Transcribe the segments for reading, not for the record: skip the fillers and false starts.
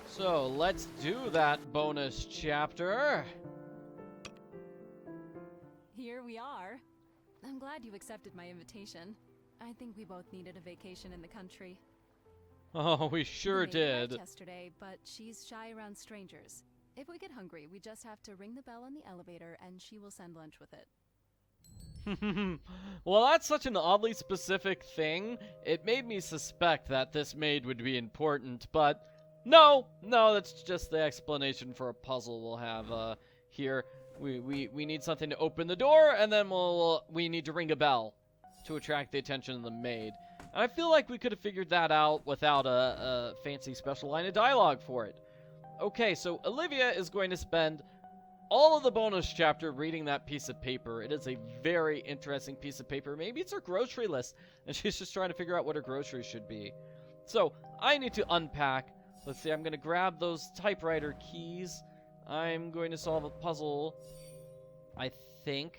So, let's do that bonus chapter. Here we are. I'm glad you accepted my invitation. I think we both needed a vacation in the country. Oh, we sure The maid arrived did. yesterday, but she's shy around strangers. If we get hungry, we just have to ring the bell on the elevator and she will send lunch with it. Well, that's such an oddly specific thing. It made me suspect that this maid would be important, but no, that's just the explanation for a puzzle we'll have here. We need something to open the door, and then we need to ring a bell to attract the attention of the maid. And I feel like we could have figured that out without a fancy special line of dialogue for it. Okay, so Olivia is going to spend all of the bonus chapter reading that piece of paper. It is a very interesting piece of paper. Maybe it's her grocery list, and she's just trying to figure out what her groceries should be. So, I need to unpack. Let's see, I'm going to grab those typewriter keys. I'm going to solve a puzzle, I think.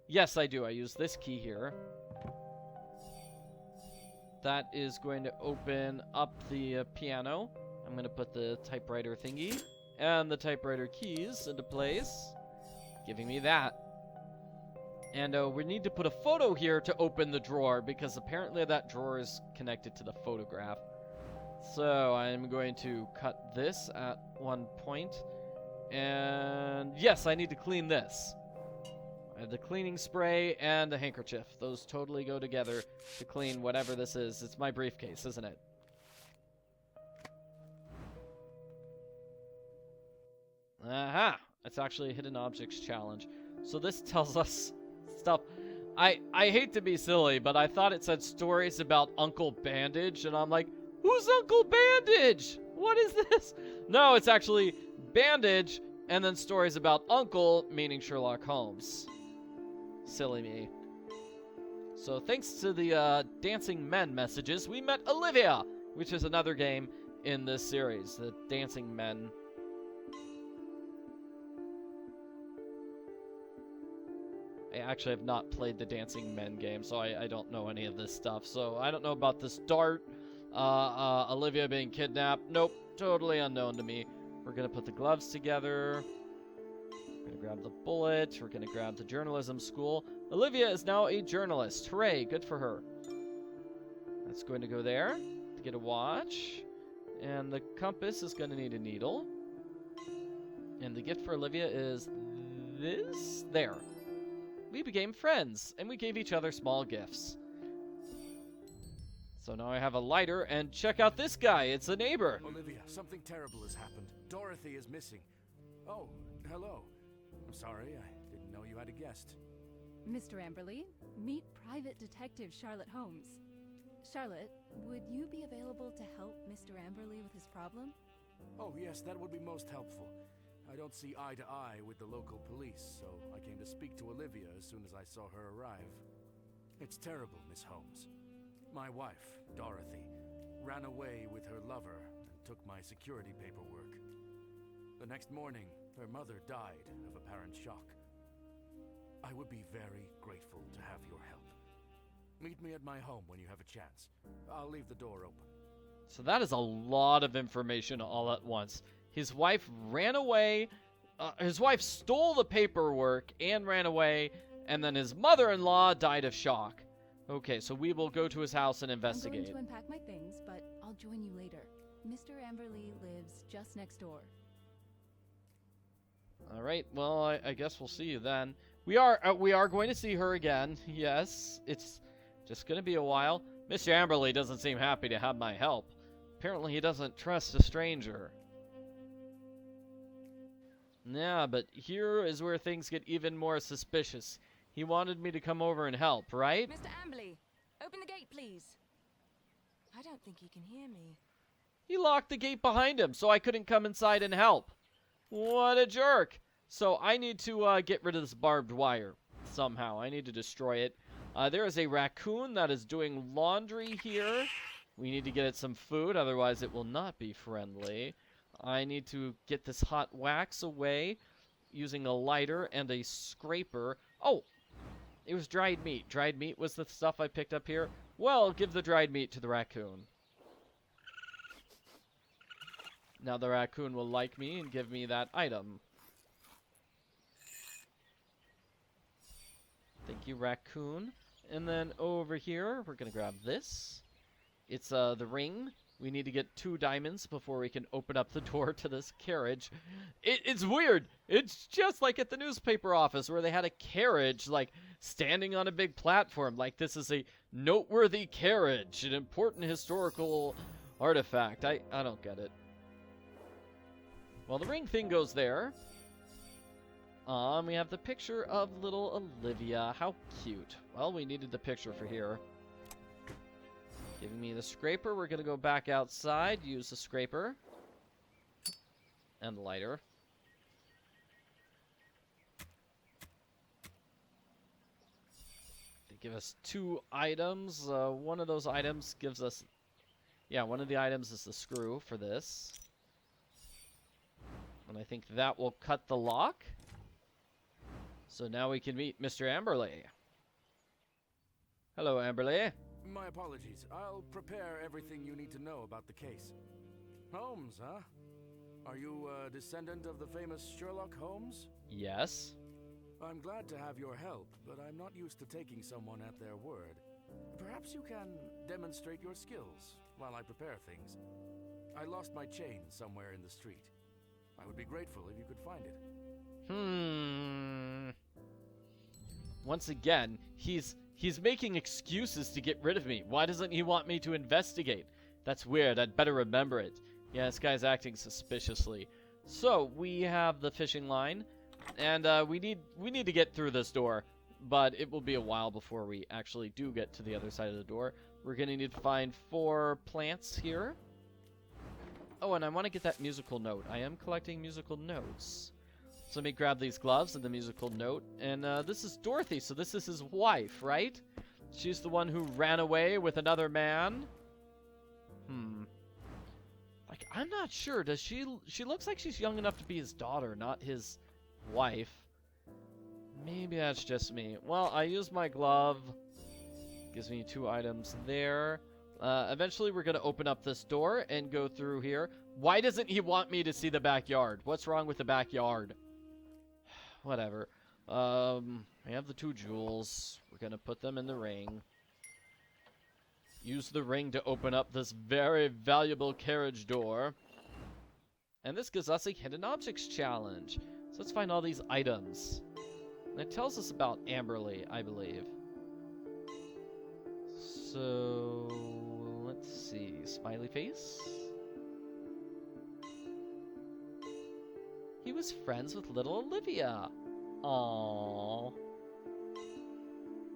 Yes, I do. I use this key here. That is going to open up the piano. I'm going to put the typewriter thingy and the typewriter keys into place, giving me that. And we need to put a photo here to open the drawer, because apparently that drawer is connected to the photograph. So I'm going to cut this at one point. And yes, I need to clean this. I have the cleaning spray and a handkerchief. Those totally go together to clean whatever this is. It's my briefcase, isn't it? Aha! It's actually a hidden objects challenge. So this tells us stuff. I hate to be silly, but I thought it said stories about Uncle Bandage, and I'm like, who's Uncle Bandage? What is this? No, it's actually Bandage, and then stories about Uncle, meaning Sherlock Holmes. Silly me. So thanks to the Dancing Men messages, we met Olivia, which is another game in this series, the Dancing Men. I actually have not played the Dancing Men game, so I don't know any of this stuff. So I don't know about this dart, Olivia being kidnapped. Nope, totally unknown to me. We're going to put the gloves together. We're going to grab the bullet. We're going to grab the journalism school. Olivia is now a journalist. Hooray, good for her. That's going to go there to get a watch. And the compass is going to need a needle. And the gift for Olivia is this. There. We became friends, and we gave each other small gifts. So now I have a lighter, and check out this guy. It's a neighbor. Olivia, something terrible has happened. Dorothy is missing. Oh, hello. I'm sorry, I didn't know you had a guest. Mr. Amberley, meet Private Detective Charlotte Holmes. Charlotte, would you be available to help Mr. Amberley with his problem? Oh, yes, that would be most helpful. I don't see eye to eye with the local police, so I came to speak to Olivia as soon as I saw her arrive. It's terrible, Ms. Holmes. My wife, Dorothy, ran away with her lover and took my security paperwork. The next morning, her mother died of apparent shock. I would be very grateful to have your help. Meet me at my home when you have a chance. I'll leave the door open. So that is a lot of information all at once. His wife ran away. His wife stole the paperwork and ran away. And then his mother-in-law died of shock. Okay, so we will go to his house and investigate. I'm going to unpack my things, but I'll join you later. Mr. Amberley lives just next door. All right, well, I guess we'll see you then. We are going to see her again. Yes, it's just going to be a while. Mr. Amberley doesn't seem happy to have my help. Apparently he doesn't trust a stranger. Yeah, but here is where things get even more suspicious. He wanted me to come over and help, right? Mr. Amberley, open the gate, please. I don't think he can hear me. He locked the gate behind him, so I couldn't come inside and help. What a jerk. So I need to get rid of this barbed wire somehow. I need to destroy it. There is a raccoon that is doing laundry here. We need to get it some food, otherwise it will not be friendly. I need to get this hot wax away using a lighter and a scraper. Oh, it was dried meat. Dried meat was the stuff I picked up here. Well, give the dried meat to the raccoon. Now the raccoon will like me and give me that item. Thank you, raccoon. And then over here, we're gonna grab this. It's the ring. We need to get 2 diamonds before we can open up the door to this carriage. It's weird. It's just like at the newspaper office where they had a carriage, like, standing on a big platform. Like, this is a noteworthy carriage, an important historical artifact. I don't get it. Well, the ring thing goes there. We have the picture of little Olivia. How cute. Well, we needed the picture for here. Giving me the scraper. We're going to go back outside, use the scraper. And the lighter. They give us 2 items. One of those items gives us... Yeah, one of the items is the screw for this. And I think that will cut the lock. So now we can meet Mr. Amberley. Hello, Amberley. My apologies. I'll prepare everything you need to know about the case. Holmes, huh? Are you a descendant of the famous Sherlock Holmes? Yes. I'm glad to have your help, but I'm not used to taking someone at their word. Perhaps you can demonstrate your skills while I prepare things. I lost my chain somewhere in the street. I would be grateful if you could find it. Once again, he's making excuses to get rid of me. Why doesn't he want me to investigate? That's weird. I'd better remember it. Yeah, this guy's acting suspiciously. So, we have the fishing line, and we need to get through this door, but it will be a while before we actually do get to the other side of the door. We're going to need to find 4 plants here. Oh, and I want to get that musical note. I am collecting musical notes. So let me grab these gloves and the musical note. And this is Dorothy, so this is his wife, right? She's the one who ran away with another man. Like, I'm not sure. Does she looks like she's young enough to be his daughter, not his wife. Maybe that's just me. Well, I used my glove. Gives me 2 items there. Eventually, we're going to open up this door and go through here. Why doesn't he want me to see the backyard? What's wrong with the backyard? Whatever. I have the 2 jewels. We're going to put them in the ring. Use the ring to open up this very valuable carriage door. And this gives us a hidden objects challenge. So let's find all these items. And it tells us about Amberley, I believe. So, let's see. Smiley face. He was friends with little Olivia. Aww.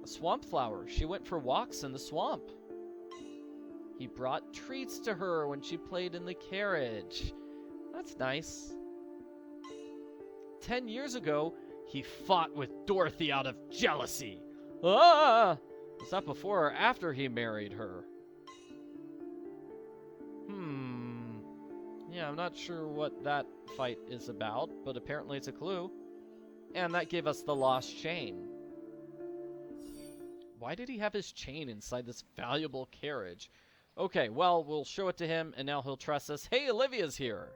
A swamp flower. She went for walks in the swamp. He brought treats to her when she played in the carriage. That's nice. 10 years ago, he fought with Dorothy out of jealousy. Ah! Was that before or after he married her? Yeah, I'm not sure what that fight is about, but apparently it's a clue. And that gave us the lost chain. Why did he have his chain inside this valuable carriage? Okay, well, we'll show it to him, and now he'll trust us. Hey, Olivia's here!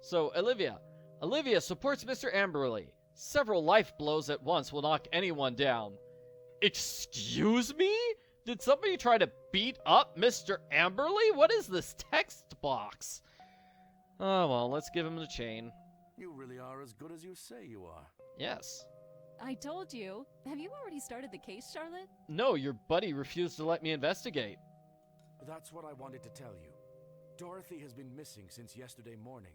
So, Olivia supports Mr. Amberley. Several life blows at once will knock anyone down. Excuse me? Did somebody try to beat up Mr. Amberley? What is this text box? Oh, well, let's give him the chain. You really are as good as you say you are. Yes. I told you. Have you already started the case, Charlotte? No, your buddy refused to let me investigate. That's what I wanted to tell you. Dorothy has been missing since yesterday morning.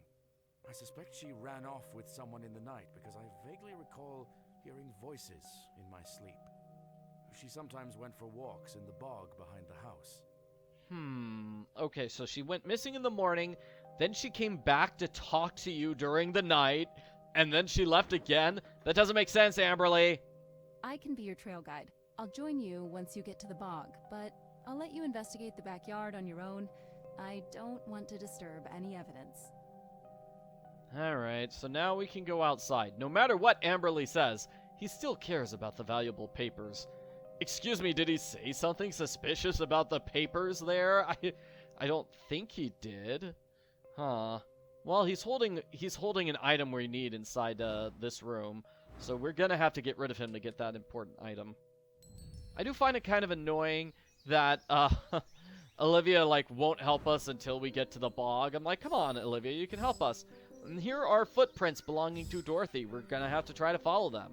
I suspect she ran off with someone in the night because I vaguely recall hearing voices in my sleep. She sometimes went for walks in the bog behind the house. Okay, so she went missing in the morning, then she came back to talk to you during the night, and then she left again? That doesn't make sense, Amberley. I can be your trail guide. I'll join you once you get to the bog, but I'll let you investigate the backyard on your own. I don't want to disturb any evidence. Alright, so now we can go outside. No matter what Amberley says, he still cares about the valuable papers. Excuse me, did he say something suspicious about the papers there? I don't think he did. Huh. Well, he's holding an item we need inside this room, so we're gonna have to get rid of him to get that important item. I do find it kind of annoying that Olivia won't help us until we get to the bog. I'm like, come on, Olivia, you can help us. And here are footprints belonging to Dorothy. We're gonna have to try to follow them.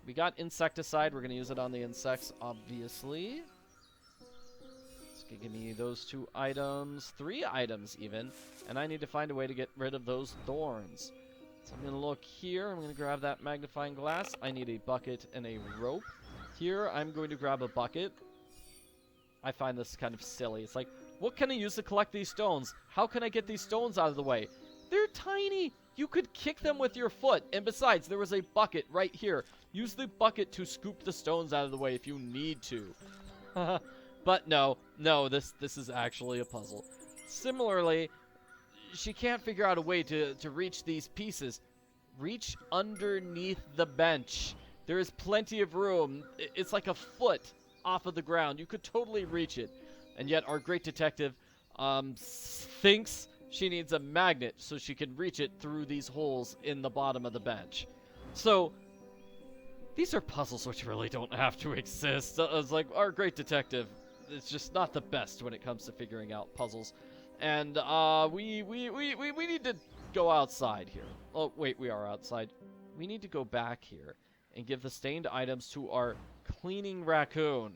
We got insecticide. We're gonna use it on the insects, obviously. It's gonna give me those 2 items, 3 items even, and I need to find a way to get rid of those thorns. So I'm gonna look here. I'm gonna grab that magnifying glass. I need a bucket and a rope. Here, I'm going to grab a bucket. I find this kind of silly. It's like, what can I use to collect these stones? How can I get these stones out of the way? They're tiny. You could kick them with your foot. And besides, there was a bucket right here. Use the bucket to scoop the stones out of the way if you need to. But no, this is actually a puzzle. Similarly, she can't figure out a way to reach these pieces. Reach underneath the bench. There is plenty of room. It's like a foot off of the ground. You could totally reach it. And yet our great detective thinks she needs a magnet so she can reach it through these holes in the bottom of the bench. So these are puzzles which really don't have to exist. It's like our great detective is just not the best when it comes to figuring out puzzles. And we need to go outside here. Oh, wait, we are outside. We need to go back here and give the stained items to our cleaning raccoon.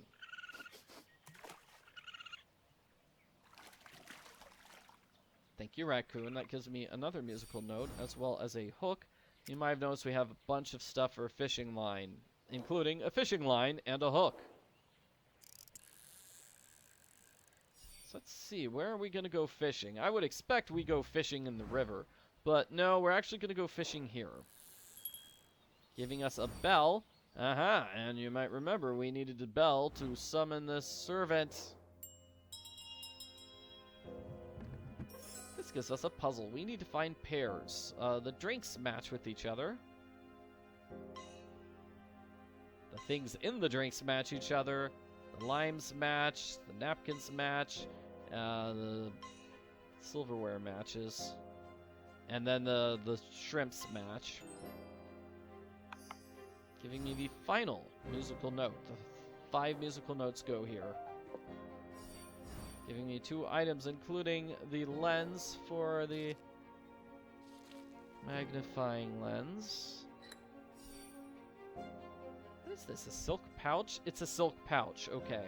Thank you, raccoon. That gives me another musical note as well as a hook. You might have noticed we have a bunch of stuff for a fishing line, including a fishing line and a hook. So let's see, where are we going to go fishing? I would expect we go fishing in the river, but no, we're actually going to go fishing here. Giving us a bell. Aha, and you might remember we needed a bell to summon this servant. This gives us a puzzle. We need to find pairs. The drinks match with each other. The things in the drinks match each other. The limes match. The napkins match. The silverware matches. And then the shrimps match. Giving me the final musical note. The 5 musical notes go here. Giving me 2 items, including the lens for the magnifying lens. What is this? A silk pouch? It's a silk pouch. Okay.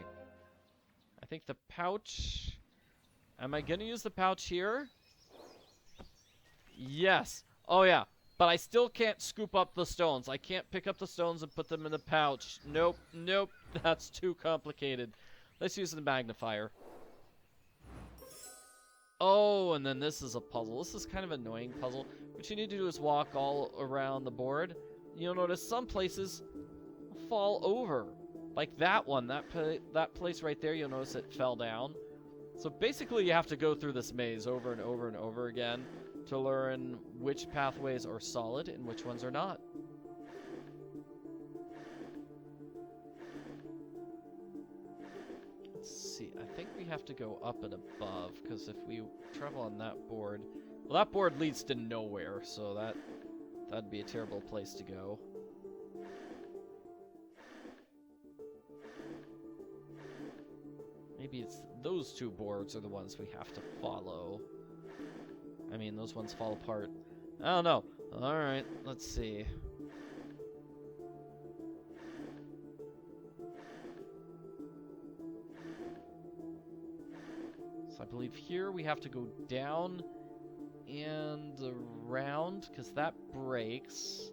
I think the pouch... Am I going to use the pouch here? Yes. Oh, yeah. But I still can't scoop up the stones. I can't pick up the stones and put them in the pouch. Nope. Nope. That's too complicated. Let's use the magnifier. Oh, and then this is a puzzle. This is kind of an annoying puzzle. What you need to do is walk all around the board. You'll notice some places fall over. Like that one. That place right there, you'll notice it fell down. So basically you have to go through this maze over and over and over again to learn which pathways are solid and which ones are not. Let's see, I think we have to go up and above, because if we travel on that board... Well, that board leads to nowhere, so that'd be a terrible place to go. Maybe it's those 2 boards are the ones we have to follow. I mean, those ones fall apart. I don't know. Alright, let's see. So I believe here we have to go down and around, because that breaks.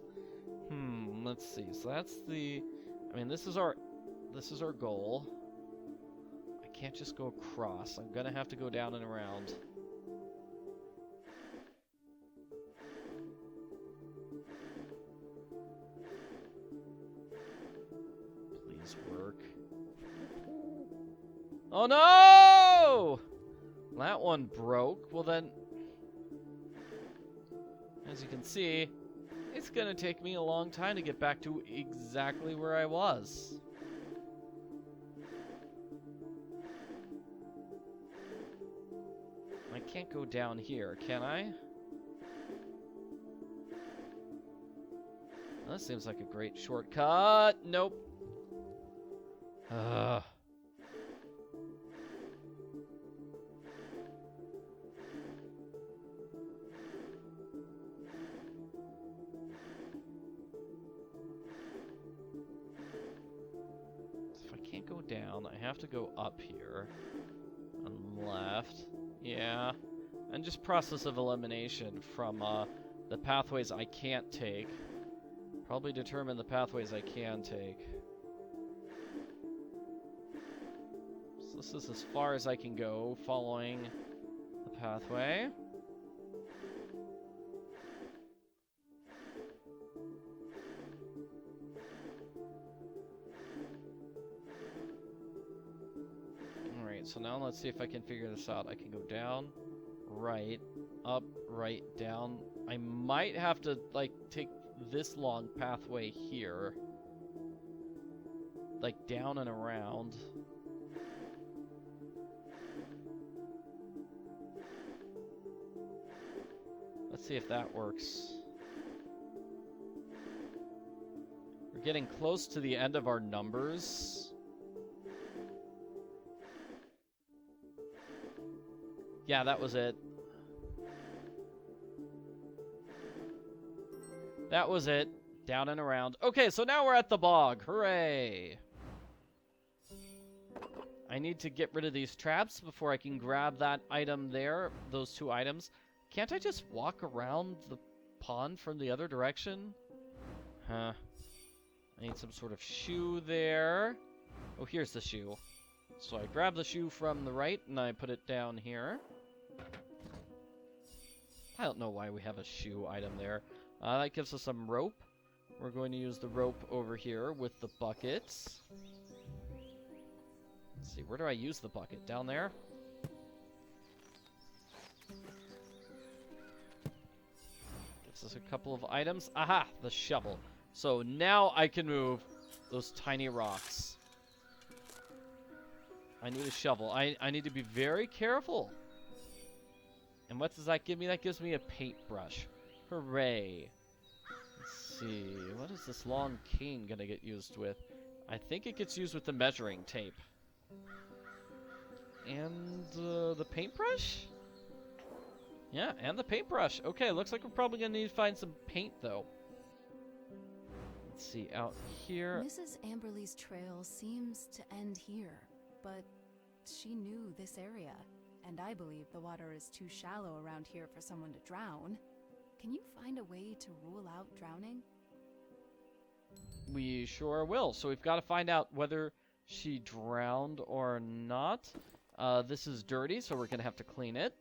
Let's see. So that's the... I mean, this is our goal. I can't just go across. I'm gonna have to go down and around. Work. Oh no! That one broke. Well then, as you can see, it's gonna take me a long time to get back to exactly where I was. can't go down here, can I? That seems like a great shortcut. Nope. Ugh. If I can't go down, I have to go up here. And left. Yeah. And just process of elimination from the pathways I can't take. Probably determine the pathways I can take. So this is as far as I can go, following the pathway. Alright, so now let's see if I can figure this out. I can go down, right, up, right, down. I might have to, like, take this long pathway here. Like, down and around. Let's see if that works. We're getting close to the end of our numbers. Yeah, that was it. That was it. Down and around. Okay, so now we're at the bog. Hooray! I need to get rid of these traps before I can grab that item there. Those two items. Can't I just walk around the pond from the other direction? Huh. I need some sort of shoe there. Oh, here's the shoe. So I grab the shoe from the right and I put it down here. I don't know why we have a shoe item there. That gives us some rope. We're going to use the rope over here with the buckets. Let's see, where do I use the bucket? Down there? Gives us a couple of items. Aha! The shovel. So now I can move those tiny rocks. I need a shovel. I need to be very careful. And what does that give me? That gives me a paintbrush. Hooray. Let's see. What is this long cane going to get used with? I think it gets used with the measuring tape. And the paintbrush? Yeah, and the paintbrush. Okay, looks like we're probably going to need to find some paint, though. Let's see, out here. Mrs. Amberley's trail seems to end here, but she knew this area, and I believe the water is too shallow around here for someone to drown. Can you find a way to rule out drowning? We sure will. So we've got to find out whether she drowned or not. This is dirty, so we're going to have to clean it.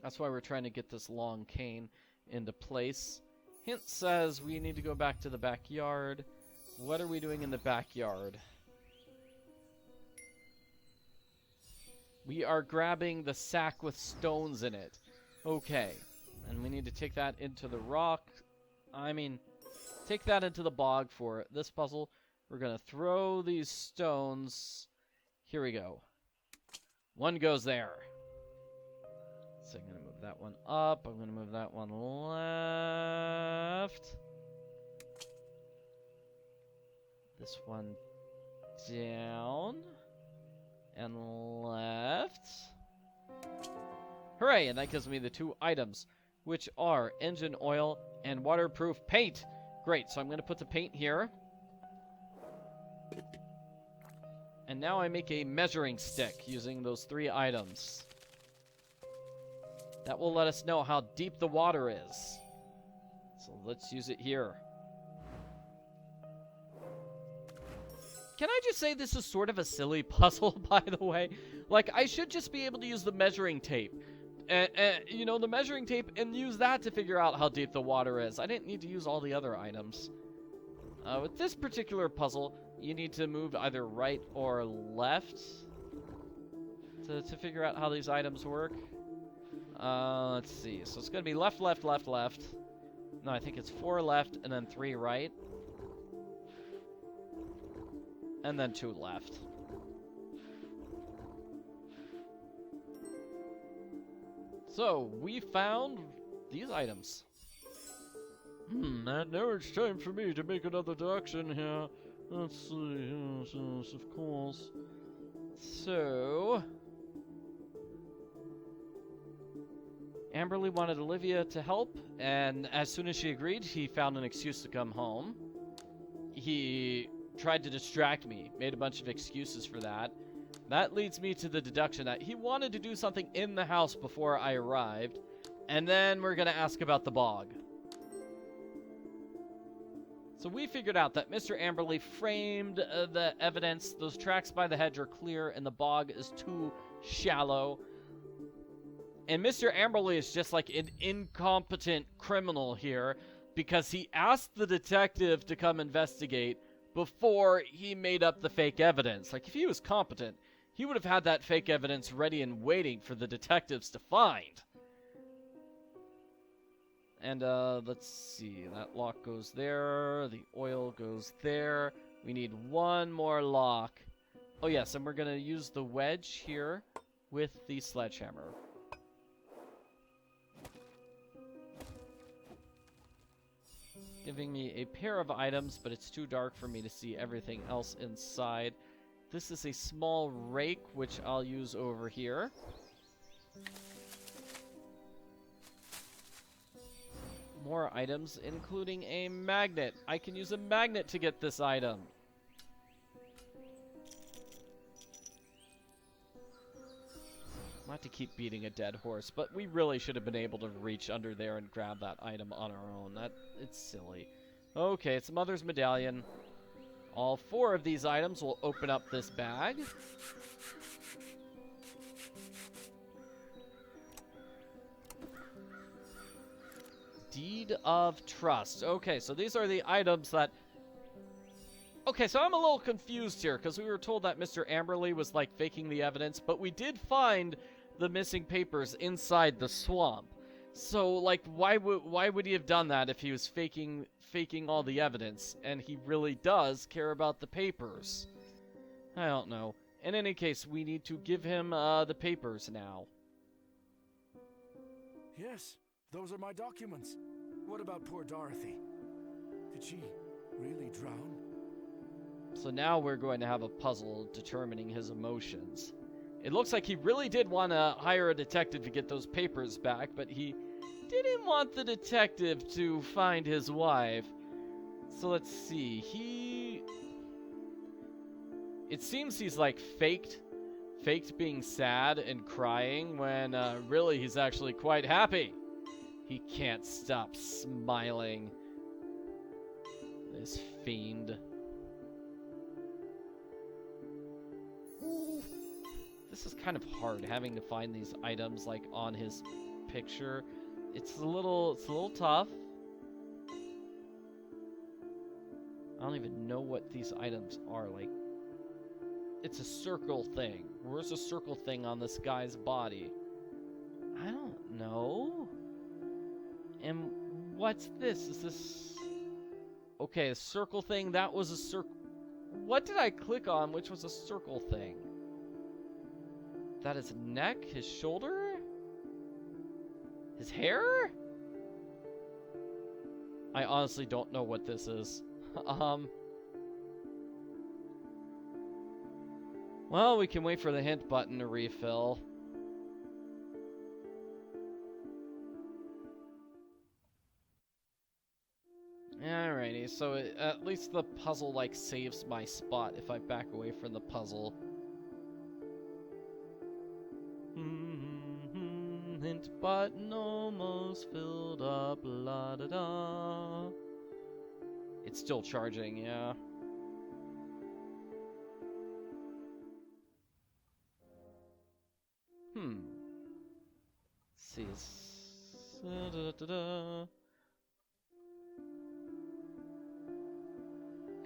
That's why we're trying to get this long cane into place. Hint says we need to go back to the backyard. What are we doing in the backyard? We are grabbing the sack with stones in it. Okay. And we need to take that into the rock. Take that into the bog for this puzzle. We're going to throw these stones. Here we go. One goes there. So I'm going to move that one up. I'm going to move that one left. This one down. And left. Hooray! And that gives me the two items, which are engine oil and waterproof paint. Great, so I'm going to put the paint here. And now I make a measuring stick using those three items. That will let us know how deep the water is. So let's use it here. Can I just say this is sort of a silly puzzle, by the way? Like, I should just be able to use the measuring tape. You know, the measuring tape, and use that to figure out how deep the water is. I didn't need to use all the other items. With this particular puzzle, you need to move either right or left to figure out how these items work. Let's see. So it's going to be left, left, left, left. No, I think it's 4 left and then 3 right. And then 2 left. So, we found these items. And now it's time for me to make another deduction here. Let's see. Yes, of course. So, Amberley wanted Olivia to help, and as soon as she agreed, he found an excuse to come home. He tried to distract me, made a bunch of excuses for that. That leads me to the deduction that he wanted to do something in the house before I arrived, and then we're going to ask about the bog. So we figured out that Mr. Amberley framed the evidence. Those tracks by the hedge are clear, and the bog is too shallow. And Mr. Amberley is just like an incompetent criminal here, because he asked the detective to come investigate before he made up the fake evidence. Like, if he was competent, he would have had that fake evidence ready and waiting for the detectives to find. And, let's see. That lock goes there. The oil goes there. We need one more lock. Oh, yes, and we're going to use the wedge here with the sledgehammer. Giving me a pair of items, but it's too dark for me to see everything else inside. This is a small rake, which I'll use over here. More items, including a magnet. I can use a magnet to get this item. Not to keep beating a dead horse, but we really should have been able to reach under there and grab that item on our own. It's silly. Okay, it's Mother's Medallion. All 4 of these items will open up this bag. Deed of Trust. Okay, so these are the items that... Okay, so I'm a little confused here, because we were told that Mr. Amberley was, like, faking the evidence, but we did find the missing papers inside the swamp. So, like, why would he have done that if he was faking all the evidence, and he really does care about the papers? I don't know. In any case, we need to give him the papers now. Yes, those are my documents. What about poor Dorothy? Did she really drown? So now we're going to have a puzzle determining his emotions. It looks like he really did want to hire a detective to get those papers back, but he didn't want the detective to find his wife. So let's see. It seems he's like faked being sad and crying when really he's actually quite happy. He can't stop smiling. This fiend. This is kind of hard, having to find these items like on his picture. It's a little tough. I don't even know what these items are. Like, it's a circle thing. Where's a circle thing on this guy's body? I don't know. And what's this? Is this... Okay, a circle thing. That was a circle. What did I click on which was a circle thing? That his neck? His shoulder? His hair? I honestly don't know what this is. Well, we can wait for the hint button to refill. Alrighty, so at least the puzzle, like, saves my spot if I back away from the puzzle. Hint button almost filled up, la da da. It's still charging, yeah. Let's see.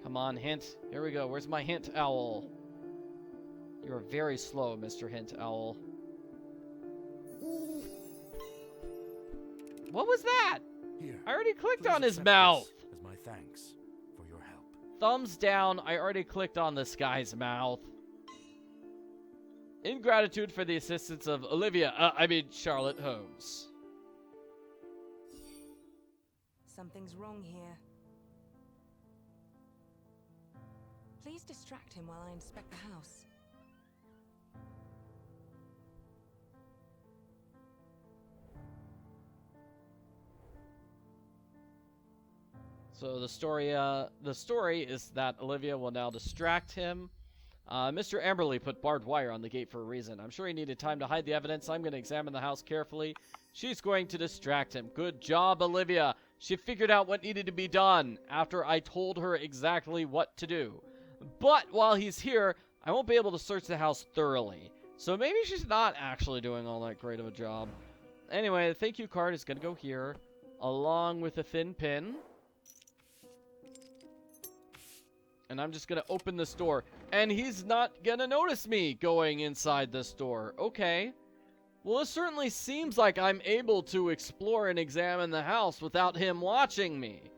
Come on, hint. Here we go. Where's my hint owl? You're very slow, Mr. Hint Owl. What was that? Here. I already clicked Please on his accept mouth. this as my thanks for your help. Thumbs down. I already clicked on this guy's mouth. In gratitude for the assistance of Charlotte Holmes. Something's wrong here. Please distract him while I inspect the house. So the story is that Olivia will now distract him. Mr. Amberley put barbed wire on the gate for a reason. I'm sure he needed time to hide the evidence. I'm going to examine the house carefully. She's going to distract him. Good job, Olivia. She figured out what needed to be done after I told her exactly what to do. But while he's here, I won't be able to search the house thoroughly. So maybe she's not actually doing all that great of a job. Anyway, the thank you card is going to go here, along with a thin pin. And I'm just going to open this door. And he's not going to notice me going inside this door. Okay. Well, it certainly seems like I'm able to explore and examine the house without him watching me.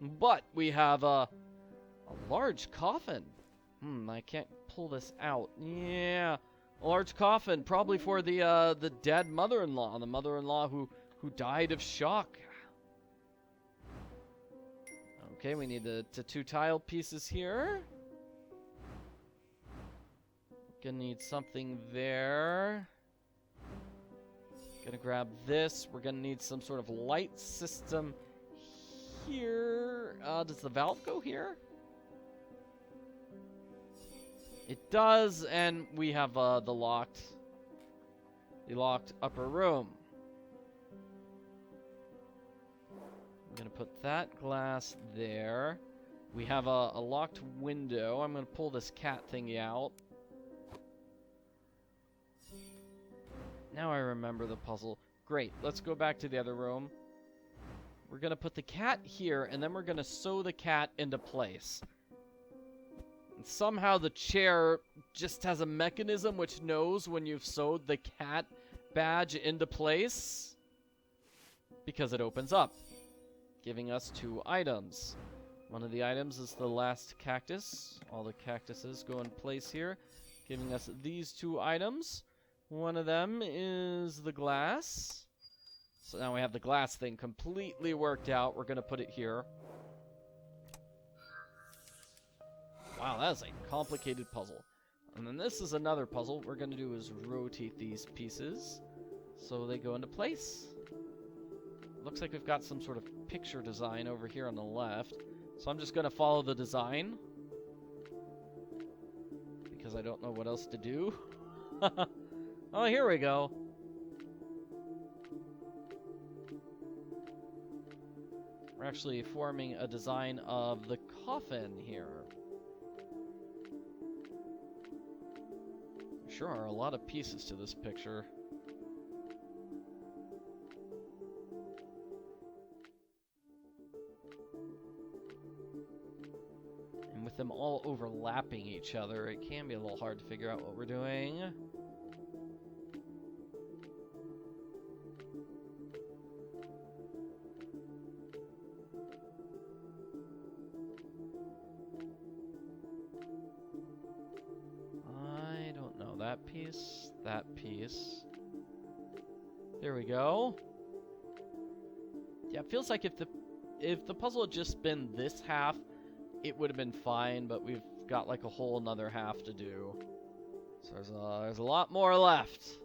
But we have a large coffin. I can't pull this out. Yeah. A large coffin, probably for the dead mother-in-law. The mother-in-law who died of shock. Okay, we need the two tile pieces here. Gonna need something there. Gonna grab this. We're gonna need some sort of light system here. Does the valve go here? It does, and we have the locked upper room. I'm going to put that glass there. We have a locked window. I'm going to pull this cat thingy out. Now I remember the puzzle. Great, let's go back to the other room. We're going to put the cat here, and then we're going to sew the cat into place. And somehow the chair just has a mechanism which knows when you've sewed the cat badge into place. Because it opens up, giving us 2 items. One of the items is the last cactus. All the cactuses go in place here, giving us these 2 items. One of them is the glass. So now we have the glass thing completely worked out. We're going to put it here. Wow, that is a complicated puzzle. And then this is another puzzle. What we're going to do is rotate these pieces so they go into place. Looks like we've got some sort of picture design over here on the left. So I'm just going to follow the design, because I don't know what else to do. Oh, here we go. We're actually forming a design of the coffin here. There sure are a lot of pieces to this picture. And with them all overlapping each other, it can be a little hard to figure out what we're doing. That piece. There we go. Yeah, it feels like if the puzzle had just been this half, it would have been fine, but we've got like a whole another half to do. So there's a lot more left.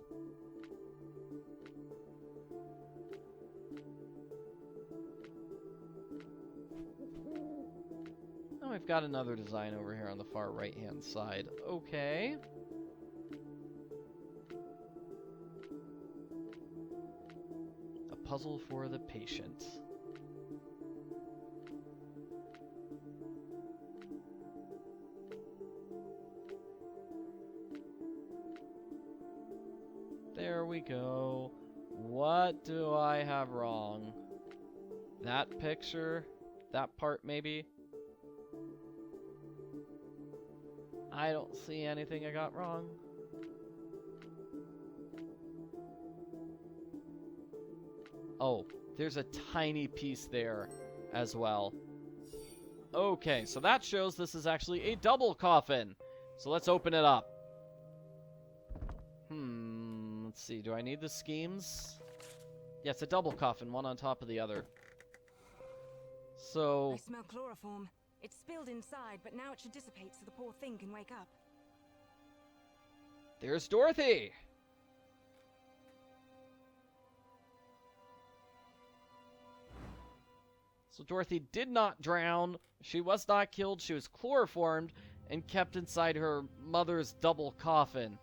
Oh, we've got another design over here on the far right-hand side. Okay. Puzzle for the patient. There we go. What do I have wrong? That picture? That part maybe? I don't see anything I got wrong. Oh, there's a tiny piece there as well. Okay, so that shows this is actually a double coffin. So let's open it up. Let's see, do I need the schemes? Yeah, it's a double coffin, one on top of the other. So... I smell chloroform. It's spilled inside, but now it should dissipate so the poor thing can wake up. There's Dorothy! So Dorothy did not drown, she was not killed, she was chloroformed and kept inside her mother's double coffin.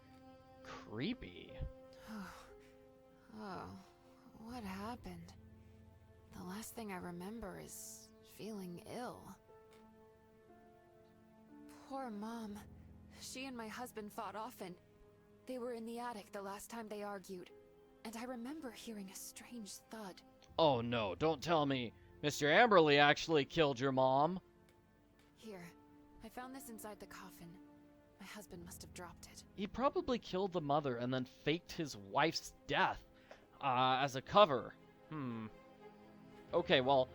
Creepy. Oh, what happened? The last thing I remember is feeling ill. Poor Mom. She and my husband fought often. They were in the attic the last time they argued, and I remember hearing a strange thud. Oh no, don't tell me Mr. Amberley actually killed your mom. Here, I found this inside the coffin. My husband must have dropped it. He probably killed the mother and then faked his wife's death as a cover. Okay, well,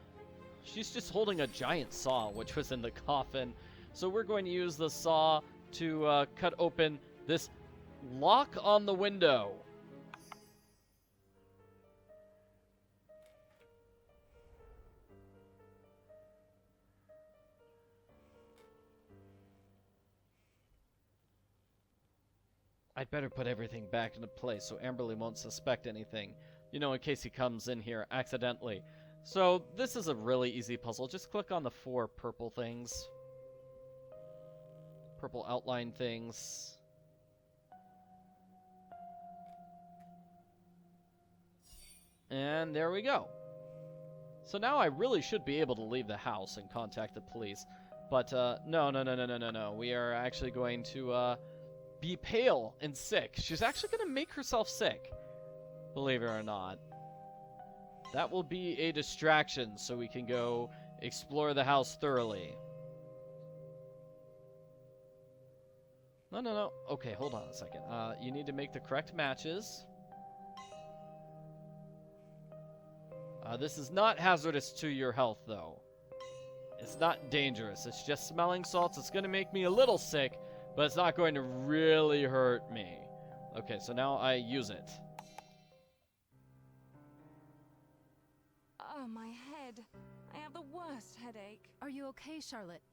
she's just holding a giant saw, which was in the coffin. So we're going to use the saw to cut open this lock on the window. I'd better put everything back into place so Amberley won't suspect anything. You know, in case he comes in here accidentally. So, this is a really easy puzzle. Just click on the 4 purple things. Purple outline things. And there we go. So now I really should be able to leave the house and contact the police. But, no. We are actually going to, be pale and sick. She's actually going to make herself sick. Believe it or not. That will be a distraction so we can go explore the house thoroughly. No. Okay, hold on a second. You need to make the correct matches. This is not hazardous to your health, though. It's not dangerous. It's just smelling salts. It's going to make me a little sick, but it's not going to really hurt me. Okay, so now I use it. Oh, my head. I have the worst headache. Are you okay, Charlotte?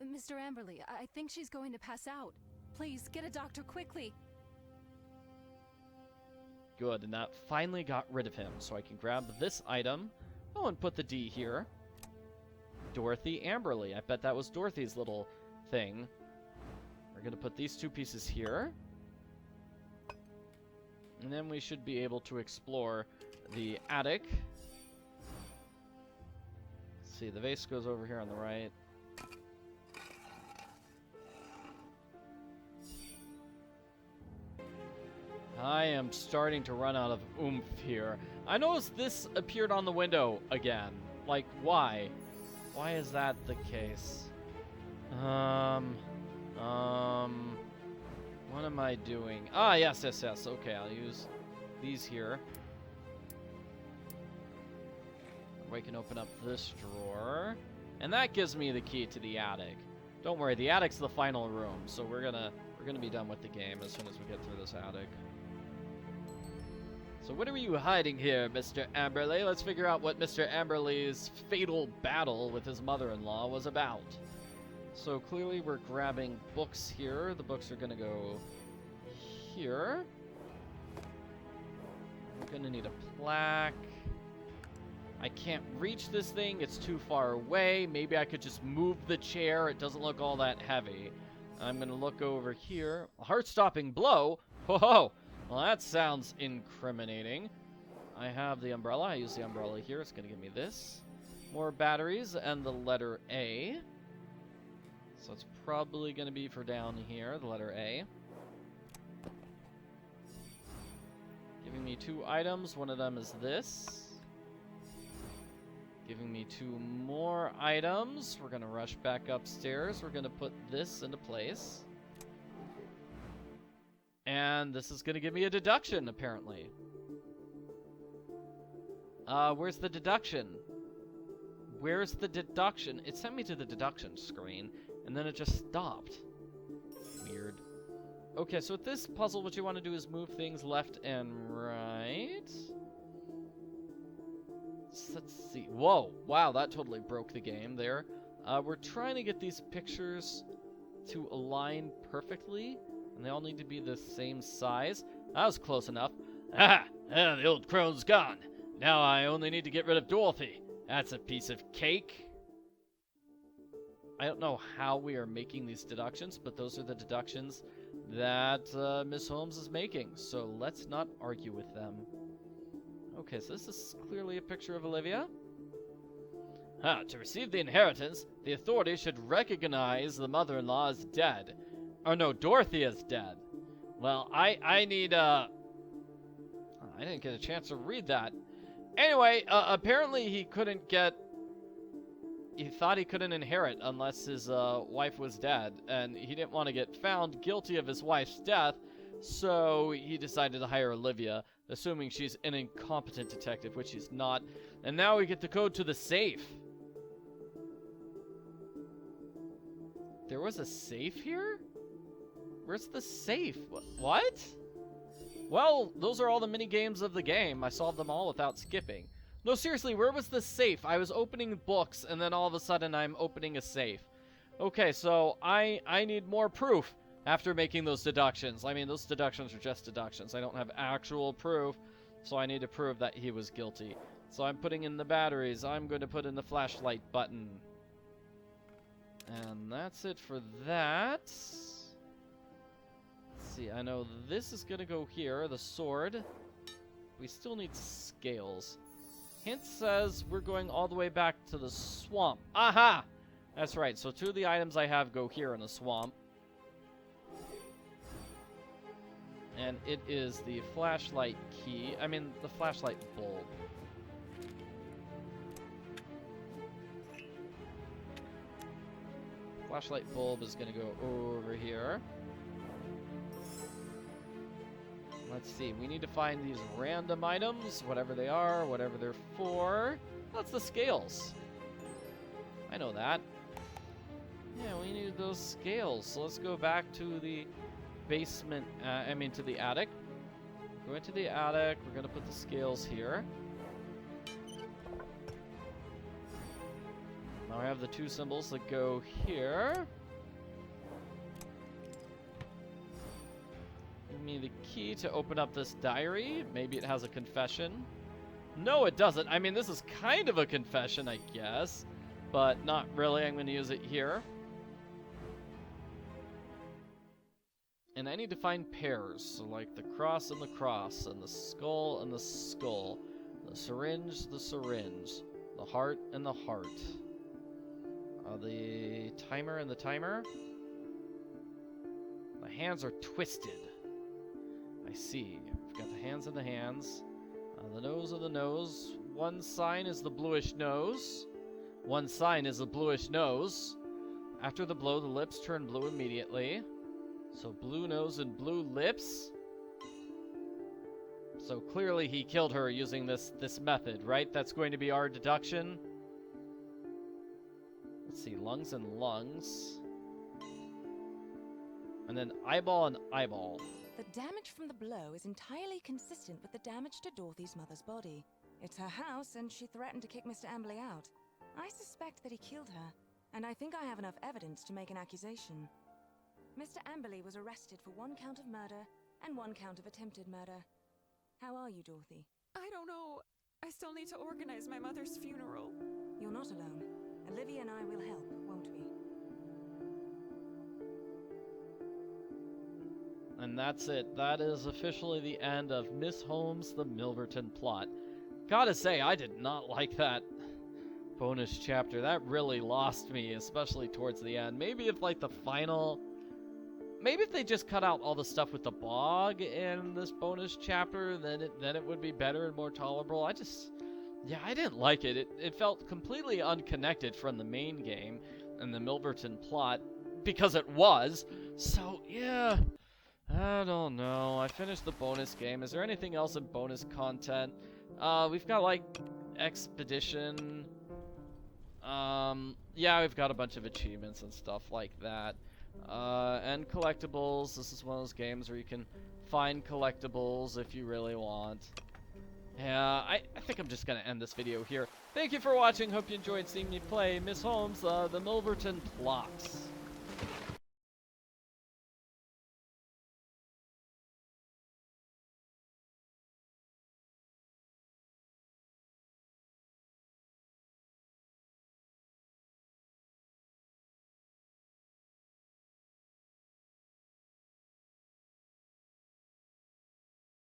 Mr. Amberley, I think she's going to pass out. Please, get a doctor quickly. Good, and that finally got rid of him, so I can grab this item. Oh, and put the D here. Dorothy Amberley. I bet that was Dorothy's little thing. We're going to put these 2 pieces here. And then we should be able to explore the attic. Let's see, the vase goes over here on the right. I am starting to run out of oomph here. I noticed this appeared on the window again. Like, why? Why is that the case? What am I doing? Ah, yes. Okay, I'll use these here. We can open up this drawer. And that gives me the key to the attic. Don't worry, the attic's the final room, so we're gonna be done with the game as soon as we get through this attic. So what are you hiding here, Mr. Amberley? Let's figure out what Mr. Amberley's fatal battle with his mother-in-law was about. So clearly we're grabbing books here. The books are going to go here. We're going to need a plaque. I can't reach this thing. It's too far away. Maybe I could just move the chair. It doesn't look all that heavy. I'm going to look over here. A heart-stopping blow? Whoa! Well, that sounds incriminating. I have the umbrella. I use the umbrella here. It's going to give me this. More batteries and the letter A. So it's probably going to be for down here, the letter A. Giving me 2 items. One of them is this. Giving me 2 more items. We're going to rush back upstairs. We're going to put this into place. And this is going to give me a deduction, apparently. Where's the deduction? Where's the deduction? It sent me to the deduction screen, and then it just stopped. Weird. Okay, so with this puzzle, what you want to do is move things left and right. So let's see. Whoa, wow, that totally broke the game there. We're trying to get these pictures to align perfectly, and they all need to be the same size. That was close enough. Ah, the old crone's gone. Now I only need to get rid of Dorothy. That's a piece of cake. I don't know how we are making these deductions, but those are the deductions that Ms. Holmes is making, so let's not argue with them. Okay, so this is clearly a picture of Olivia. To receive the inheritance, the authorities should recognize the mother-in-law as dead. Or no, Dorothy is dead. Well, I need, I didn't get a chance to read that. Anyway, apparently he thought he couldn't inherit unless his wife was dead, and he didn't want to get found guilty of his wife's death, so he decided to hire Olivia, assuming she's an incompetent detective, which she's not. And now we get the code to the safe. There was a safe here? Where's the safe? What? Well, those are all the mini games of the game. I solved them all without skipping. No, seriously, where was the safe? I was opening books, and then all of a sudden I'm opening a safe. Okay, so I need more proof after making those deductions. I mean, those deductions are just deductions. I don't have actual proof, so I need to prove that he was guilty. So I'm putting in the batteries. I'm going to put in the flashlight button. And that's it for that. Let's see, I know this is going to go here, the sword. We still need scales. Hint says we're going all the way back to the swamp. Aha! That's right, so 2 of the items I have go here in the swamp. And it is the flashlight key. I mean, the flashlight bulb. Flashlight bulb is going to go over here. Let's see, we need to find these random items, whatever they are, whatever they're for. That's the scales. I know that. Yeah, we need those scales. So let's go back to the basement, to the attic. Go into the attic, we're going to put the scales here. Now I have the 2 symbols that go here. Give me the key to open up this diary. Maybe it has a confession. No, it doesn't. I mean, this is kind of a confession, I guess. But not really. I'm going to use it here. And I need to find pairs. So like the cross, and the skull, and the skull. The syringe, the heart, and the heart. The timer and the timer. The hands are twisted. I see. We've got the hands and the hands. The nose of the nose. One sign is the bluish nose. One sign is the bluish nose. After the blow, the lips turn blue immediately. So blue nose and blue lips. So clearly he killed her using this method, right? That's going to be our deduction. Let's see, lungs and lungs. And then eyeball and eyeball. The damage from the blow is entirely consistent with the damage to Dorothy's mother's body. It's her house, and she threatened to kick Mr. Amberley out. I suspect that he killed her, and I think I have enough evidence to make an accusation. Mr. Amberley was arrested for 1 count of murder and 1 count of attempted murder. How are you, Dorothy? I don't know. I still need to organize my mother's funeral. You're not alone. Olivia and I will help, won't we? And that's it. That is officially the end of Ms. Holmes, the Milverton Plot. Gotta say, I did not like that bonus chapter. That really lost me, especially towards the end. Maybe if, like, the final... Maybe if they just cut out all the stuff with the bog in this bonus chapter, then it would be better and more tolerable. I didn't like it. It felt completely unconnected from the main game and the Milverton Plot, because it was. So, yeah... I don't know. I finished the bonus game. Is there anything else in bonus content? We've got, like, Expedition. Yeah, we've got a bunch of achievements and stuff like that. And collectibles. This is one of those games where you can find collectibles if you really want. Yeah, I think I'm just gonna end this video here. Thank you for watching. Hope you enjoyed seeing me play Ms Holmes, the Milverton Plot.